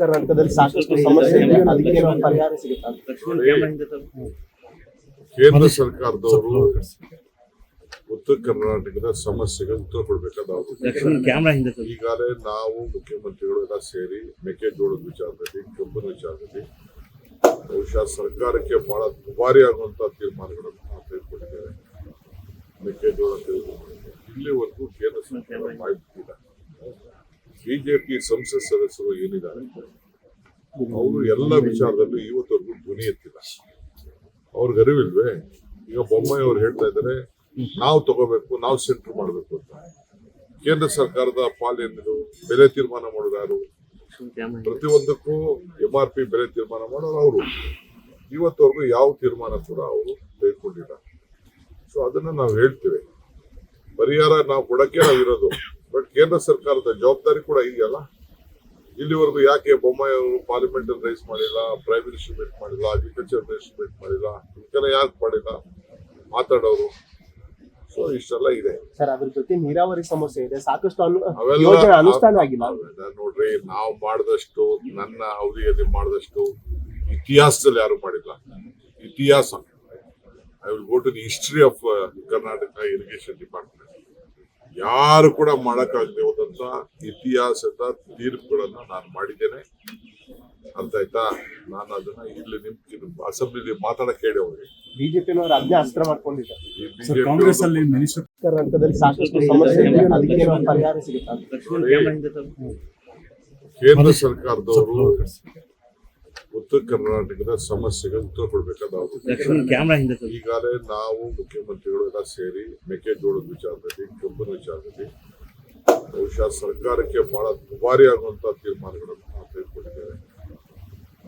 ಕರ್ನಾಟಕದಲ್ಲಿ ಸಾಕಷ್ಟು ಸಮಸ್ಯೆ ಇದೆ, ಅದಕ್ಕೆ ಪರಿಹಾರ ಸಿಗುತ್ತೆ. ಕೇಂದ್ರ ಸರ್ಕಾರದವರು ಉತ್ತರ ಕರ್ನಾಟಕದ ಸಮಸ್ಯೆಗೆ ಉತ್ತರ ಕೊಡಬೇಕಾದ ಈಗಾಗಲೇ ನಾವು ಮುಖ್ಯಮಂತ್ರಿಗಳು ಎಲ್ಲ ಸೇರಿ ಮೆಕ್ಕೆಜೋಳದ ವಿಚಾರದಲ್ಲಿ, ಕಬ್ಬಿನ ವಿಚಾರದಲ್ಲಿ ಬಹುಶಃ ಸರ್ಕಾರಕ್ಕೆ ಬಹಳ ದುಬಾರಿ ಆಗುವಂತಹ ತೀರ್ಮಾನಗಳನ್ನು ನಾವು ತೆಗೆದುಕೊಂಡಿದ್ದೇವೆ. ಮೆಕ್ಕೆಜೋಳ ತೆಗೆದುಕೊಂಡಿದ್ದೇವೆ. ಇಲ್ಲಿವರೆಗೂ ಕೇಂದ್ರ ಸರ್ಕಾರ ಮಾಡಿಬಿಟ್ಟಿಲ್ಲ. ಬಿಜೆಪಿ ಸಂಸತ್ ಸದಸ್ಯರು ಏನಿದ್ದಾರೆ ಅವರು ಎಲ್ಲ ವಿಚಾರದಲ್ಲೂ ಇವತ್ತವರೆಗೂ ಧ್ವನಿ ಎತ್ತಿಲ್ಲ. ಅವ್ರಿಗೆ ಅರಿವಿಲ್ವೇ? ಈಗ ಬೊಮ್ಮಾಯಿ ಅವ್ರು ಹೇಳ್ತಾ ಇದ್ದಾರೆ ನಾವು ತಗೋಬೇಕು, ನಾವು ಸೆಂಟ್ರ್ ಮಾಡಬೇಕು ಅಂತ. ಕೇಂದ್ರ ಸರ್ಕಾರದ ಪಾಲೇನಿದು? ಬೆಲೆ ತೀರ್ಮಾನ ಮಾಡೋದು ಯಾರು? ಪ್ರತಿಯೊಂದಕ್ಕೂ MRP ಬೆಲೆ ತೀರ್ಮಾನ ಮಾಡೋರು ಅವರು. ಇವತ್ತವರೆಗೂ ಯಾವ ತೀರ್ಮಾನ ಕೂಡ ಅವರು ತೆಗೆದುಕೊಂಡಿಲ್ಲ. ಸೊ ಅದನ್ನ ನಾವು ಹೇಳ್ತೇವೆ, ಪರಿಹಾರ ನಾವು ಕೊಡಕ್ಕೆ ನಾವಿರೋದು. ಬಟ್ ಕೇಂದ್ರ ಸರ್ಕಾರದ ಜವಾಬ್ದಾರಿ ಕೂಡ ಇದೆಯಲ್ಲ. ಇಲ್ಲಿವರೆಗೂ ಯಾಕೆ ಬೊಮ್ಮಾಯಿ ಅವರು ಪಾರ್ಲಿಮೆಂಟ್ ರೈಸ್ ಮಾಡಿಲ್ಲ, ಪ್ರೈಮ್ ಮಿನಿಸ್ಟರ್ ಮೀಟ್ ಮಾಡಿಲ್ಲ, ಅಗ್ರಿಕಲ್ಚರ್ ಮಿನಿಸ್ಟರ್ ಮೀಟ್ ಮಾಡಿಲ್ಲ, ಇದಕ್ಕೆಲ್ಲ ಯಾಕೆ ಮಾಡಿಲ್ಲ ಮಾತಾಡೋರು? ಸೊ ಇಷ್ಟೆಲ್ಲ ಇದೆ ಸರ್. ಅದ್ರ ಜೊತೆ ನೀರಾವರಿ ಸಮಸ್ಯೆ ಇದೆ, ಸಾಕಷ್ಟು ಯೋಜನೆ ಅನುಷ್ಠಾನ ಆಗಿಲ್ಲ. ನೋಡ್ರಿ, ನಾವು ಮಾಡಿದಷ್ಟು, ನನ್ನ ಅವಧಿಯಲ್ಲಿ ಮಾಡಿದಷ್ಟು ಇತಿಹಾಸದಲ್ಲಿ ಯಾರು ಮಾಡಿಲ್ಲ. ಇತಿಹಾಸ, I will go to the history of Karnataka irrigation department. ಯಾರು ಕೂಡ ಮಾಡಕ್ಕಾಗದೆ ಹೋದಂತ ಇತಿಹಾಸದ ತೀರ್ಪುಗಳನ್ನ ನಾನು ಮಾಡಿದ್ದೇನೆ. ಅರ್ಥ ಆಯ್ತಾ? ನಾನು ಅದನ್ನ ಇಲ್ಲಿ ನಿಮ್ ಅಸೆಂಬ್ಲಿ ಮಾತಾಡಕ್ ಹೇಳಿ ಅವ್ರಿಗೆ. ಬಿಜೆಪಿನವರು ಅದನ್ನೇ ಅಸ್ತ್ರ ಮಾಡ್ಕೊಂಡಿದ್ದಾರೆ. ಕಾಂಗ್ರೆಸ್ ಅಲ್ಲಿ ಮಿನಿಸ್ಟರ್ ಕರ್ನಾಟಕದಲ್ಲಿ ಸಾಕಷ್ಟು ಸಮಸ್ಯೆ ಇದೆ, ಅದಕ್ಕೆ ಪರಿಹಾರ ಸಿಗುತ್ತೆ. ಕೇಂದ್ರ ಸರ್ಕಾರದವರು ಉತ್ತರ ಕರ್ನಾಟಕದ ಸಮಸ್ಯೆಗೆ ಉತ್ತರ ಕೊಡಬೇಕಾದ ಈಗಾಗಲೇ ನಾವು ಮುಖ್ಯಮಂತ್ರಿಗಳು ಎಲ್ಲ ಸೇರಿ ಮೆಕ್ಕೆಜೋಳದ ವಿಚಾರದಲ್ಲಿ, ಕಬ್ಬಿನ ವಿಚಾರದಲ್ಲಿ ಬಹುಶಃ ಸರ್ಕಾರಕ್ಕೆ ಬಹಳ ದುಬಾರಿ ಆಗುವಂತಹ ತೀರ್ಮಾನಗಳನ್ನು ನಾವು ತೆಗೆದುಕೊಂಡಿದ್ದೇವೆ.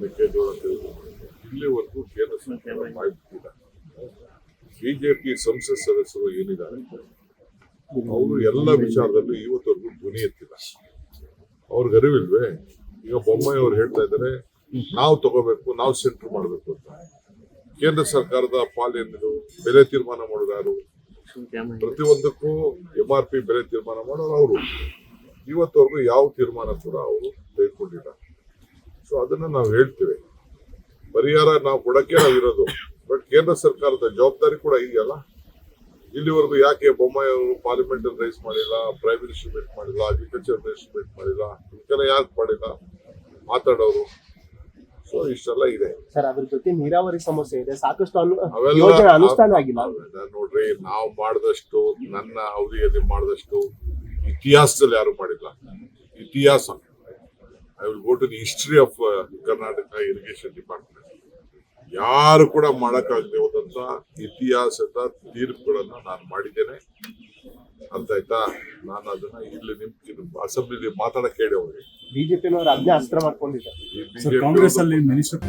ಮೆಕ್ಕೆಜೋಳ ತೆಗೆದುಕೊಂಡಿದ್ದೇವೆ. ಇಲ್ಲಿವರೆಗೂ ಕೇಂದ್ರ ಸರ್ಕಾರ ಮಾಡಿಬಿಟ್ಟಿಲ್ಲ. ಬಿಜೆಪಿ ಸಂಸತ್ ಸದಸ್ಯರು ಏನಿದ್ದಾರೆ ಅವರು ಎಲ್ಲ ವಿಚಾರದಲ್ಲೂ ಇವತ್ತವರೆಗೂ ಧ್ವನಿ ಎತ್ತಿಲ್ಲ. ಅವ್ರಿಗೆ ಅರಿವಿಲ್ವೇ? ಈಗ ಬೊಮ್ಮಾಯಿ ಅವ್ರು ಹೇಳ್ತಾ ಇದ್ದಾರೆ ನಾವು ತಗೋಬೇಕು, ನಾವು ಸೆಂಟ್ರ್ ಮಾಡಬೇಕು ಅಂತ. ಕೇಂದ್ರ ಸರ್ಕಾರದ ಪಾಲೇನಿದು? ಬೆಲೆ ತೀರ್ಮಾನ ಮಾಡೋದು ಯಾರು? ಪ್ರತಿಯೊಂದಕ್ಕೂ MRP ಬೆಲೆ ತೀರ್ಮಾನ ಮಾಡೋರು ಅವರು. ಇವತ್ತವರೆಗೂ ಯಾವ ತೀರ್ಮಾನ ಕೂಡ ಅವರು ತೆಗೆದುಕೊಂಡಿಲ್ಲ. ಸೊ ಅದನ್ನ ನಾವು ಹೇಳ್ತೇವೆ, ಪರಿಹಾರ ನಾವು ಕೊಡಕ್ಕೆ ನಾವಿರೋದು. ಬಟ್ ಕೇಂದ್ರ ಸರ್ಕಾರದ ಜವಾಬ್ದಾರಿ ಕೂಡ ಇದೆಯಲ್ಲ. ಇಲ್ಲಿವರೆಗೂ ಯಾಕೆ ಬೊಮ್ಮಾಯಿ ಅವರು ಪಾರ್ಲಿಮೆಂಟ್ ರೈಸ್ ಮಾಡಿಲ್ಲ, ಪ್ರೈಮ್ ಮಿನಿಸ್ಟರ್ ಮೀಟ್ ಮಾಡಿಲ್ಲ, ಅಗ್ರಿಕಲ್ಚರ್ ಮಿನಿಸ್ಟರ್ ಮೀಟ್ ಮಾಡಿಲ್ಲ, ಇದಕ್ಕೆಲ್ಲ ಯಾಕೆ ಮಾಡಿಲ್ಲ ಮಾತಾಡೋರು? ಸೊ ಇಷ್ಟೆಲ್ಲ ಇದೆ ಸರ್. ಅದ್ರ ಜೊತೆ ನೀರಾವರಿ ಸಮಸ್ಯೆ ಇದೆ, ಸಾಕಷ್ಟು ಯೋಜನೆ ಅನುಷ್ಠಾನ ಆಗಿಲ್ಲ. ನೋಡ್ರಿ, ನಾವು ಮಾಡಿದಷ್ಟು, ನನ್ನ ಅವಧಿಯಲ್ಲಿ ಮಾಡಿದಷ್ಟು ಇತಿಹಾಸದಲ್ಲಿ ಯಾರು ಮಾಡಿಲ್ಲ. ಇತಿಹಾಸ, I will go to the history of Karnataka irrigation department. ಯಾರು ಕೂಡ ಮಾಡಕ್ಕಾಗದೆ ಹೋದಂತ ಇತಿಹಾಸದ ತೀರ್ಪುಗಳನ್ನ ನಾನು ಮಾಡಿದ್ದೇನೆ. ಅರ್ಥ ಆಯ್ತಾ? ನಾನು ಅದನ್ನ ಇಲ್ಲಿ ನಿಮ್ ಅಸೆಂಬ್ಲಿ ಮಾತಾಡಕ್ ಹೇಳಿ ಅವ್ರಿಗೆ. ಬಿಜೆಪಿನವರು ಅದನ್ನೇ ಅಸ್ತ್ರ ಮಾಡ್ಕೊಂಡಿದ್ದಾರೆ. ಕಾಂಗ್ರೆಸ್ ಅಲ್ಲಿ ಮಿನಿಸ್ಟರ್